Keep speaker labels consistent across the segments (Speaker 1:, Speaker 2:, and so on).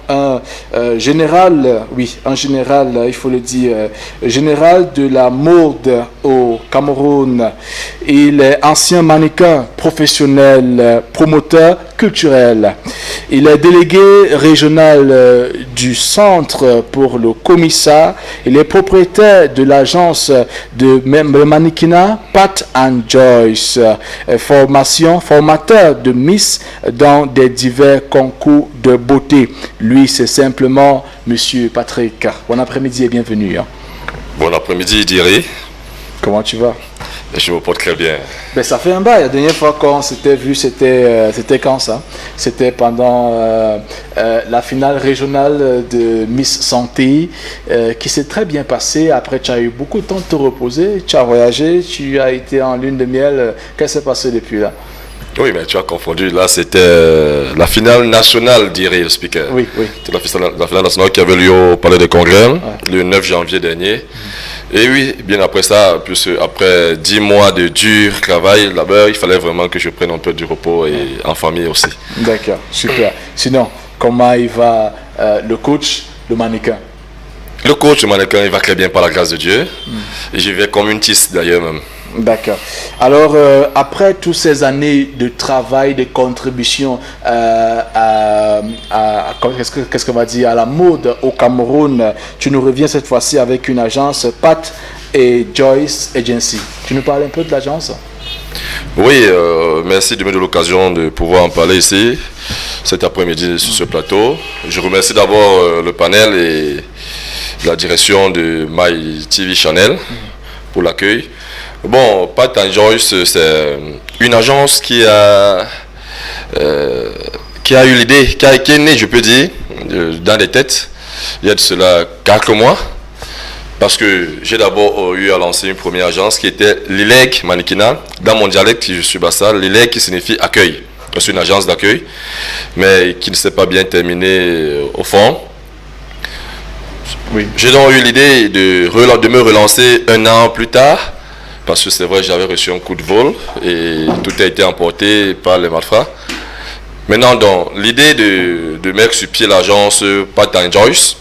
Speaker 1: un général, un général, il faut le dire, général de la mode au Cameroun. Il est ancien mannequin professionnel, promoteur culturel. Il est délégué régional du Centre pour le Comissa. Il est propriétaire de l'agence de mannequinat Pat and Joyce. Formateur de Miss dans des divers concours de beauté. Lui, c'est simplement Monsieur Patrick. Bon après-midi et bienvenue.
Speaker 2: Bon après-midi, Diri.
Speaker 1: Comment tu vas?
Speaker 2: Je me porte très bien.
Speaker 1: Ben, ça fait un bail. La dernière fois qu'on s'était vu, c'était quand ça? C'était pendant la finale régionale de Miss Santé qui s'est très bien passée. Après, tu as eu beaucoup de temps de te reposer. Tu as voyagé, tu as été en lune de miel. Qu'est-ce qui s'est passé depuis là?
Speaker 2: Oui, mais tu as confondu. Là, c'était la finale nationale, dirait le speaker.
Speaker 1: Oui.
Speaker 2: C'était la finale nationale qui avait lieu au Palais de Congrès le 9 janvier dernier. Et oui, bien après ça, plus après 10 mois de dur travail là-bas, il fallait vraiment que je prenne un peu du repos et en famille aussi.
Speaker 1: D'accord, super. Sinon, comment il va le coach, le mannequin?
Speaker 2: Le coach, le mannequin, il va très bien par la grâce de Dieu. Et j'y vais comme une tisse d'ailleurs même.
Speaker 1: D'accord. Alors, après toutes ces années de travail, de contribution qu'est-ce qu'on va dire, à la mode au Cameroun, tu nous reviens cette fois-ci avec une agence Pat et Joyce Agency. Tu nous parles un peu de l'agence?
Speaker 2: Oui, merci de me donner l'occasion de pouvoir en parler ici, cet après-midi sur ce plateau. Je remercie d'abord le panel et la direction de My TV Channel pour l'accueil. Bon, Pat and Joyce, c'est une agence qui a eu l'idée, qui est née, je peux dire, dans les têtes, il y a de cela quelques mois. Parce que j'ai d'abord eu à lancer une première agence qui était l'ILEG Mannequinat. Dans mon dialecte, je suis bassal, l'ILEG qui signifie accueil. C'est une agence d'accueil, mais qui ne s'est pas bien terminée au fond. Oui. J'ai donc eu l'idée de me relancer un an plus tard. Parce que c'est vrai, j'avais reçu un coup de vol et tout a été emporté par les malfrats. Maintenant, donc, l'idée de mettre sur pied l'agence Pat and Joyce,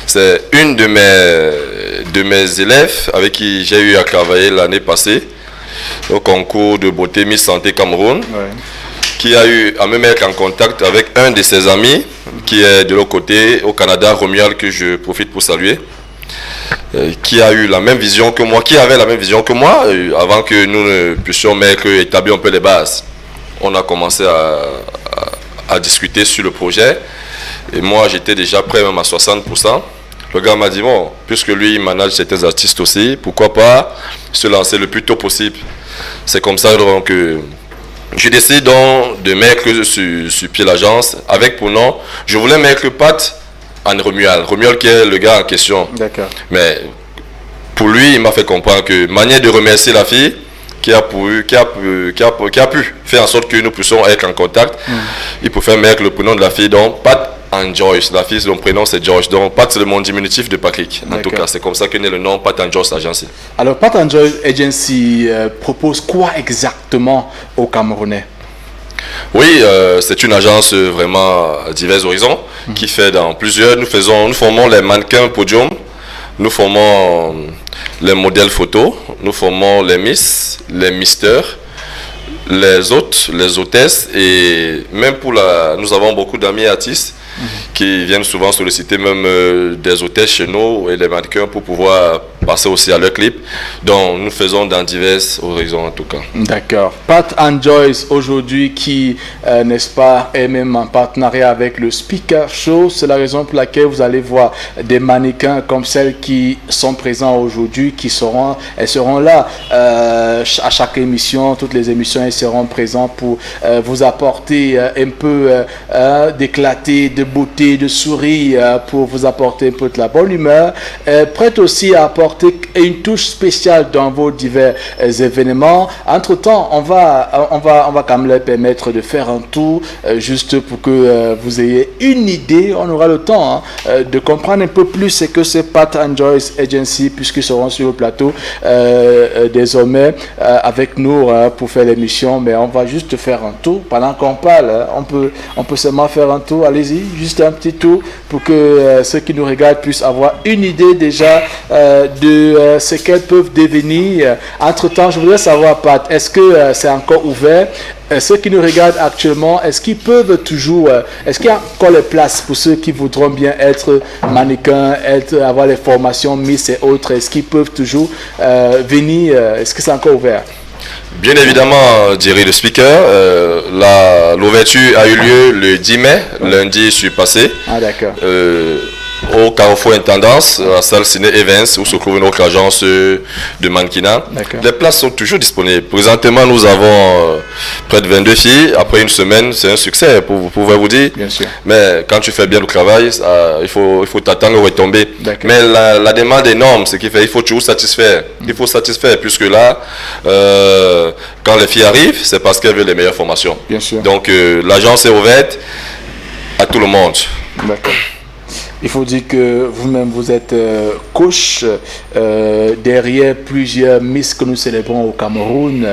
Speaker 2: c'est une de mes élèves avec qui j'ai eu à travailler l'année passée au concours de beauté Miss Santé Cameroun, qui a eu à me mettre en contact avec un de ses amis qui est de l'autre côté au Canada, Romuald, que je profite pour saluer. Qui a eu la même vision que moi, qui avait la même vision que moi, avant que nous ne puissions établir un peu les bases. On a commencé à discuter sur le projet, et moi j'étais déjà prêt même à 60%. Le gars m'a dit, bon, puisque lui il manage certains artistes aussi, pourquoi pas se lancer le plus tôt possible. C'est comme ça donc, que je décide donc de mettre sur pied l'agence, avec pour nom, je voulais mettre Pat en Romuald. Romuald qui est le gars en question.
Speaker 1: D'accord.
Speaker 2: Mais pour lui, il m'a fait comprendre que manière de remercier la fille qui a pu faire en sorte que nous puissions être en contact, il pouvait mettre le prénom de la fille, donc Pat and Joyce. La fille, son prénom c'est Joyce. Donc Pat c'est le nom diminutif de Patrick. En tout cas, c'est comme ça que naît le nom Pat and Joyce Agency.
Speaker 1: Alors Pat and Joyce Agency propose quoi exactement aux Camerounais?
Speaker 2: Oui, c'est une agence vraiment à divers horizons qui fait dans plusieurs. Nous formons les mannequins podium, nous formons les modèles photos, nous formons les Miss, les Misters, les hôtes, les hôtesses, et même nous avons beaucoup d'amis artistes qui viennent souvent solliciter même des hôtesses chez nous et des mannequins pour pouvoir passer aussi à leur clip. Donc nous faisons dans divers horizons en tout cas.
Speaker 1: D'accord. Pat and Joyce aujourd'hui qui, n'est-ce pas, est même en partenariat avec le Speaker Show. C'est la raison pour laquelle vous allez voir des mannequins comme celles qui sont présents aujourd'hui, elles seront là à chaque émission, toutes les émissions, elles seront présentes pour vous apporter un peu d'éclater, de beauté, de sourire, pour vous apporter un peu de la bonne humeur, prête aussi à apporter apporter une touche spéciale dans vos divers événements. Entre-temps, on va quand même leur permettre de faire un tour juste pour que vous ayez une idée. On aura le temps de comprendre un peu plus ce que c'est Pat and Joyce Agency, puisqu'ils seront sur le plateau désormais avec nous pour faire l'émission. Mais on va juste faire un tour pendant qu'on parle. On peut seulement faire un tour. Allez-y, juste un petit tour pour que ceux qui nous regardent puissent avoir une idée déjà de ce qu'elles peuvent devenir. Entre-temps, je voudrais savoir, Pat, est-ce que c'est encore ouvert? Ceux qui nous regardent actuellement, est-ce qu'ils peuvent toujours, est-ce qu'il y a encore les places pour ceux qui voudront bien être mannequins, avoir les formations Miss et autres? Est-ce qu'ils peuvent toujours venir? Est-ce que c'est encore ouvert?
Speaker 2: Bien évidemment, Jerry le speaker, l'ouverture a eu lieu le 10 mai, lundi je suis passé.
Speaker 1: Ah d'accord.
Speaker 2: Au Carrefour Intendance, à la salle Ciné Evans, où se trouve une autre agence de mannequinat. Les places sont toujours disponibles. Présentement, nous avons près de 22 filles. Après une semaine, c'est un succès, pour pouvoir vous dire.
Speaker 1: Bien sûr.
Speaker 2: Mais quand tu fais bien le travail, il faut t'attendre aux retombées. Mais la demande est énorme, ce qui fait qu'il faut toujours satisfaire. Il faut satisfaire, puisque là, quand les filles arrivent, c'est parce qu'elles veulent les meilleures formations.
Speaker 1: Bien sûr.
Speaker 2: Donc, l'agence est ouverte à tout le monde.
Speaker 1: D'accord. Il faut dire que vous-même, vous êtes coach derrière plusieurs Miss que nous célébrons au Cameroun.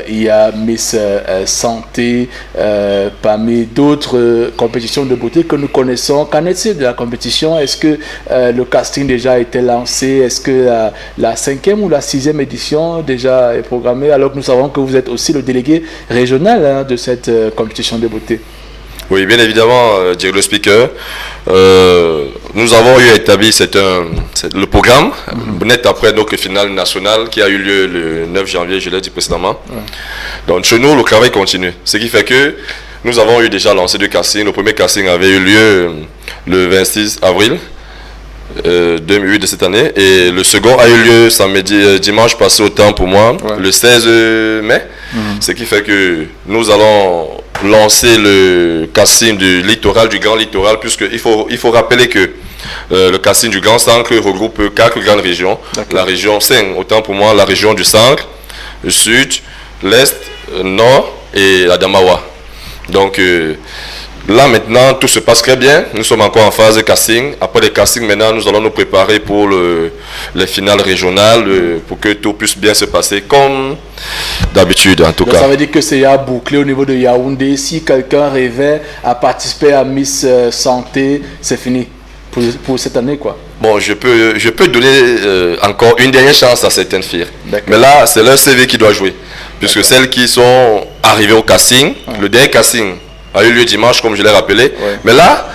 Speaker 1: Il y a Miss Santé, parmi d'autres compétitions de beauté que nous connaissons. Qu'en est-il de la compétition? Est-ce que le casting déjà a été lancé? Est-ce que la 5e ou la 6e édition déjà est programmée? Alors que nous savons que vous êtes aussi le délégué régional de cette compétition de beauté.
Speaker 2: Oui, bien évidemment, Jerry le speaker. Nous avons eu établi le programme net après notre finale nationale qui a eu lieu le 9 janvier, je l'ai dit précédemment. Donc chez nous, le travail continue. Ce qui fait que nous avons eu déjà lancé deux castings. Le premier casting avait eu lieu le 26 avril 2008 de cette année et le second a eu lieu dimanche passé au temps pour moi, le 16 mai. Ce qui fait que nous allons lancer le casting du littoral, du grand littoral, puisqu'il faut rappeler que le casting du Grand Centre regroupe 4 grandes régions. La région 5, autant pour moi, la région du centre, le sud, l'est, nord et la Damawa. Donc là maintenant, tout se passe très bien. Nous sommes encore en phase de casting. Après le casting, maintenant, nous allons nous préparer pour les finales régionales pour que tout puisse bien se passer comme d'habitude, en tout cas.
Speaker 1: Ça veut dire que c'est bouclé au niveau de Yaoundé. Si quelqu'un rêvait à participer à Miss Santé, c'est fini pour cette année, quoi.
Speaker 2: Bon, je peux donner encore une dernière chance à certaines filles. Mais là, c'est leur CV qui doit jouer. Puisque celles qui sont arrivées au casting, le dernier casting a eu lieu dimanche, comme je l'ai rappelé. Mais là,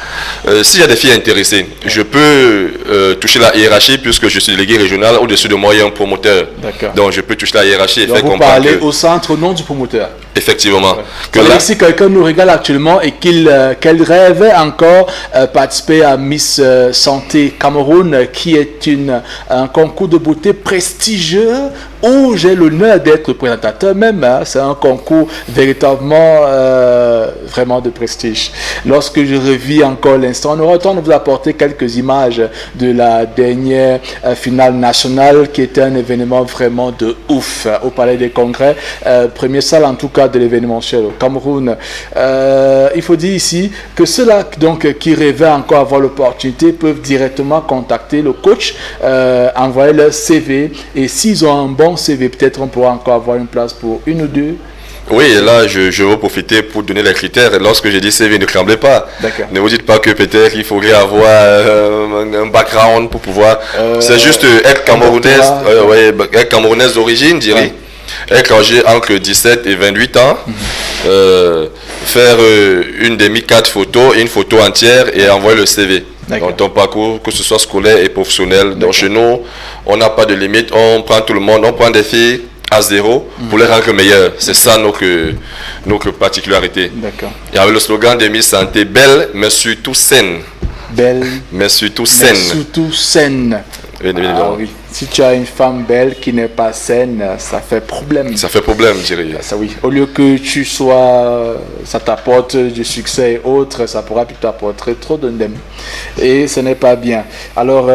Speaker 2: s'il y a des filles intéressées, je peux toucher la hiérarchie puisque je suis délégué régional. Au-dessus de moi, il y a un promoteur. Donc, je peux toucher la hiérarchie et faire comprendre.
Speaker 1: Vous parlez au centre, au nom du promoteur.
Speaker 2: Effectivement.
Speaker 1: Si quelqu'un nous regarde actuellement et qu'elle rêvait encore participer à Miss Santé Cameroun, qui est un concours de beauté prestigieux où j'ai l'honneur d'être présentateur même. C'est un concours véritablement vraiment de prestige. Lorsque je revis encore l'instant, on aura le temps de vous apporter quelques images de la dernière finale nationale qui était un événement vraiment de ouf au Palais des Congrès. Première salle en tout cas de l'événementiel au Cameroun. Il faut dire ici que ceux-là donc, qui rêvaient encore avoir l'opportunité peuvent directement contacter le coach, envoyer leur CV et s'ils ont un bon CV, peut-être on pourra encore avoir une place pour une ou deux.
Speaker 2: Oui, et là, je veux profiter pour donner les critères. Et lorsque j'ai dit CV, ne tremblez pas. Ne vous dites pas que peut-être il faudrait avoir un background pour pouvoir... c'est juste être camerounaise, être camerounaise d'origine, dirais. Être âgé entre 17 et 28 ans. Faire une demi-4 photos, une photo entière et envoyer le CV. Dans ton parcours, que ce soit scolaire et professionnel. Donc chez nous, on n'a pas de limite. On prend tout le monde. On prend des filles à zéro pour les rendre meilleurs. C'est ça notre particularité. Et avec le slogan de Miss Santé, belle mais surtout saine.
Speaker 1: Belle
Speaker 2: mais surtout saine.
Speaker 1: Mais surtout saine.
Speaker 2: Oui.
Speaker 1: Si tu as une femme belle qui n'est pas saine, ça fait problème.
Speaker 2: Ça fait problème, je dirais.
Speaker 1: Ça, oui. Au lieu que tu sois, ça t'apporte du succès et autres, ça pourra plutôt t'apporter trop d'indemnes. Et ce n'est pas bien. Alors,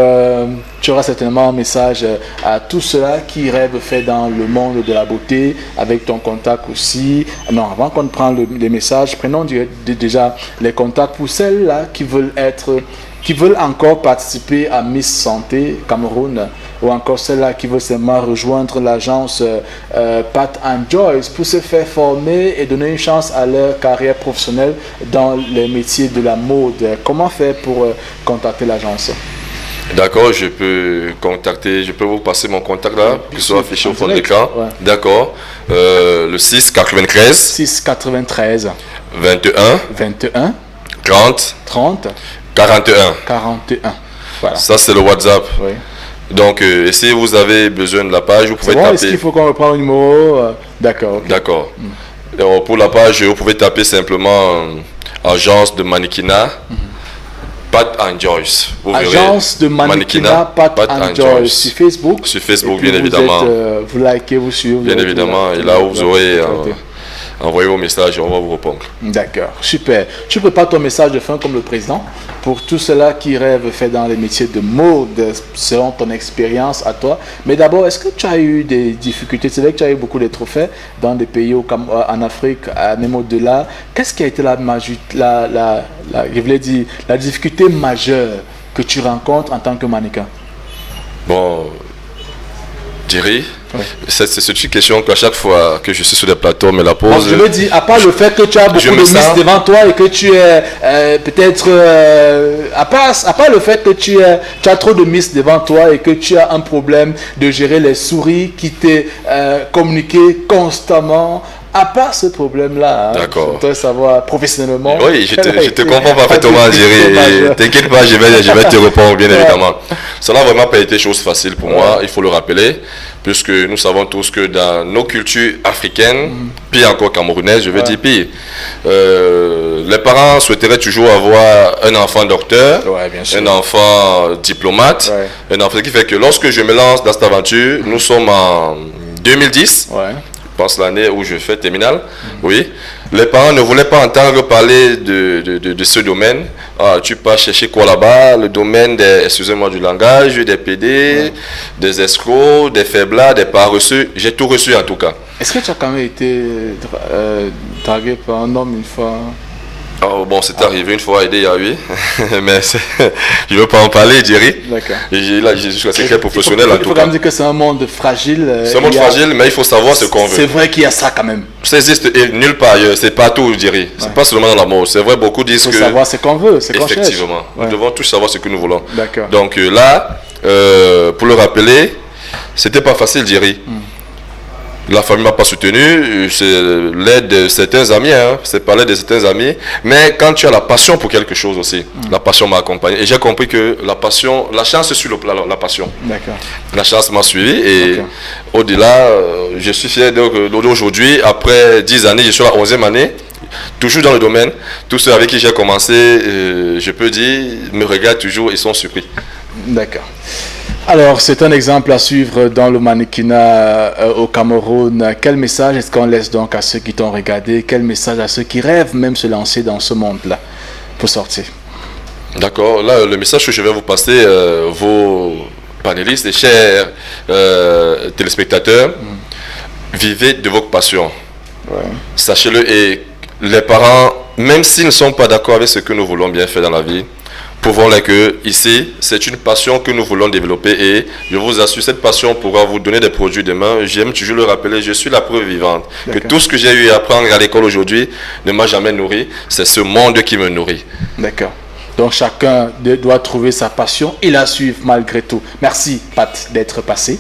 Speaker 1: tu auras certainement un message à tous ceux-là qui rêvent faire dans le monde de la beauté, avec ton contact aussi. Non, avant qu'on prenne les messages, prenons déjà les contacts pour celles-là qui veulent encore participer à Miss Santé Cameroun, ou encore celles-là qui veulent seulement rejoindre l'agence Pat and Joyce pour se faire former et donner une chance à leur carrière professionnelle dans les métiers de la mode. Comment faire pour contacter l'agence?
Speaker 2: D'accord, je peux vous passer mon contact là, qui soit affiché au fond de l'écran. Ouais. D'accord. Le 693
Speaker 1: 693
Speaker 2: 21 30 41. Voilà. Ça, c'est le WhatsApp. Oui. Donc, si vous avez besoin de la page, vous pouvez taper.
Speaker 1: Est-ce qu'il faut qu'on reprenne le numéro? D'accord. Okay.
Speaker 2: D'accord. Pour la page, vous pouvez taper simplement agence de mannequinat. Pat and Joyce.
Speaker 1: Agence de mannequinat Pat and Joyce. Sur Facebook.
Speaker 2: Sur Facebook, bien évidemment.
Speaker 1: Vous likez, vous suivez.
Speaker 2: Bien évidemment. Et là, vous aurez envoyé vos messages et on va vous répondre.
Speaker 1: D'accord, super. Tu prépares ton message de fin comme le président pour tous ceux-là qui rêvent faire dans les métiers de mode, selon ton expérience à toi. Mais d'abord, est-ce que tu as eu des difficultés? C'est vrai que tu as eu beaucoup de trophées dans des pays en Afrique, même au-delà. Qu'est-ce qui a été la difficulté majeure que tu rencontres en tant que mannequin?
Speaker 2: Bon, Jerry, oui. C'est une question qu'à chaque fois que je suis sur des plateaux, me la pose.
Speaker 1: Bon, je veux dire, à part le fait que tu as beaucoup de miss devant toi et que tu es peut-être... à part le fait que tu as trop de miss devant toi et que tu as un problème de gérer les souris qui t'est communiqué constamment... À part ce problème-là, je voudrais savoir professionnellement.
Speaker 2: Oui, je te comprends parfaitement, Jerry. T'inquiète pas, je vais te répondre, bien évidemment. Ça n'a vraiment pas été chose facile pour moi, il faut le rappeler, puisque nous savons tous que dans nos cultures africaines, puis encore camerounaises, je veux dire pire, les parents souhaiteraient toujours avoir un enfant docteur, un enfant diplomate, un enfant qui fait que lorsque je me lance dans cette aventure, nous sommes en 2010. Je pense l'année où je fais terminale, oui. Les parents ne voulaient pas entendre parler de ce domaine. Ah, tu pars chercher quoi là-bas? Le domaine des, excusez-moi du langage, des PD, des escrocs, des faiblards, des paresseux. J'ai tout reçu en tout cas.
Speaker 1: Est-ce que tu as quand même été dragué par un homme une fois?
Speaker 2: Oh, bon, c'est arrivé une fois, aidé, oui. Mais je ne veux pas en parler, Jerry. D'accord. Là, je suis assez très professionnel en tout cas. Il faut
Speaker 1: quand même dire que c'est un monde fragile.
Speaker 2: C'est un monde fragile, mais il faut savoir ce qu'on veut.
Speaker 1: C'est vrai qu'il y a ça quand même.
Speaker 2: Ça existe nulle part ailleurs, c'est partout, Jerry. C'est pas seulement dans la mort. C'est vrai, beaucoup disent que...
Speaker 1: Il faut savoir ce qu'on veut, ce qu'on cherche.
Speaker 2: Effectivement. Nous devons tous savoir ce que nous voulons.
Speaker 1: D'accord.
Speaker 2: Donc là, pour le rappeler, c'était pas facile, Jerry. La famille ne m'a pas soutenu, c'est l'aide de certains amis, c'est par l'aide de certains amis. Mais quand tu as la passion pour quelque chose aussi, la passion m'a accompagné. Et j'ai compris que la passion, la chance suit la passion. D'accord. La chance m'a suivi et au-delà, je suis fier d'aujourd'hui, après 10 années, je suis à la 11e année. Toujours dans le domaine, tous ceux avec qui j'ai commencé, je peux dire, me regardent toujours et sont surpris.
Speaker 1: D'accord. Alors, c'est un exemple à suivre dans le mannequinat au Cameroun. Quel message est-ce qu'on laisse donc à ceux qui t'ont regardé? Quel message à ceux qui rêvent même se lancer dans ce monde-là pour sortir?
Speaker 2: D'accord. Là, le message que je vais vous passer, vos panélistes et chers téléspectateurs, vivez de votre passion. Sachez-le, et les parents, même s'ils ne sont pas d'accord avec ce que nous voulons bien faire dans la vie, prouvons-les que ici, c'est une passion que nous voulons développer et je vous assure, cette passion pourra vous donner des produits demain. J'aime toujours le rappeler, je suis la preuve vivante que tout ce que j'ai eu à apprendre à l'école aujourd'hui ne m'a jamais nourri. C'est ce monde qui me nourrit.
Speaker 1: D'accord. Donc chacun doit trouver sa passion et la suivre malgré tout. Merci Pat d'être passé.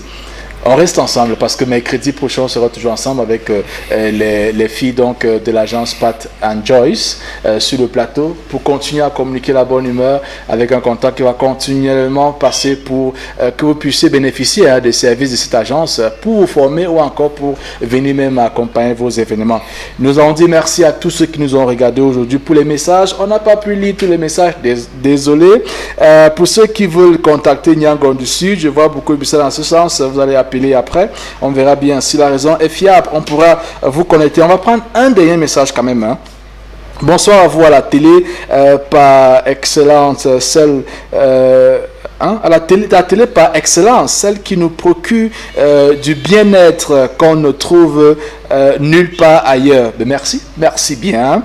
Speaker 1: On reste ensemble parce que mercredi prochain, on sera toujours ensemble avec les filles donc, de l'agence Pat and Joyce sur le plateau pour continuer à communiquer la bonne humeur avec un contact qui va continuellement passer pour que vous puissiez bénéficier des services de cette agence pour vous former ou encore pour venir même accompagner vos événements. Nous avons dit merci à tous ceux qui nous ont regardés aujourd'hui pour les messages. On n'a pas pu lire tous les messages, désolé. Pour ceux qui veulent contacter Nyangon du Sud, je vois beaucoup de messages dans ce sens, vous allez appeler après, on verra bien si la raison est fiable, on pourra vous connecter. On va prendre un dernier message quand même. Hein. Bonsoir à vous à la télé, par excellence, celle... à la télé par excellence, celle qui nous procure du bien-être qu'on ne trouve nulle part ailleurs. Merci bien.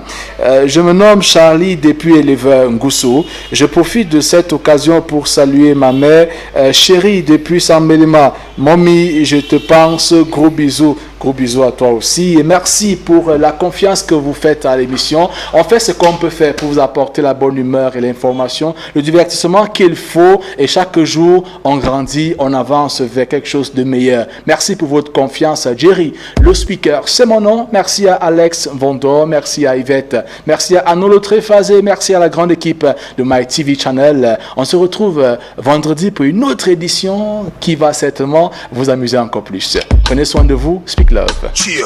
Speaker 1: Je me nomme Charlie depuis éleveur Ngousso. Je profite de cette occasion pour saluer ma mère chérie depuis Sambelima. Mommy, je te pense, gros bisous. Gros bisous à toi aussi et merci pour la confiance que vous faites à l'émission. On fait ce qu'on peut faire pour vous apporter la bonne humeur et l'information, le divertissement qu'il faut et chaque jour on grandit, on avance vers quelque chose de meilleur. Merci pour votre confiance, Jerry, le speaker, c'est mon nom. Merci à Alex Vondor, merci à Yvette, merci à Anolo Tréphazé, merci à la grande équipe de My TV Channel. On se retrouve vendredi pour une autre édition qui va certainement vous amuser encore plus. Prenez soin de vous, speak love.
Speaker 3: Cheer.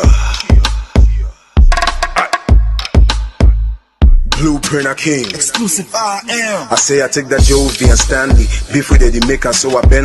Speaker 3: Blueprint a king. Exclusive I am. I say I take that Jovi and Stanley. Beef with the maker, so I been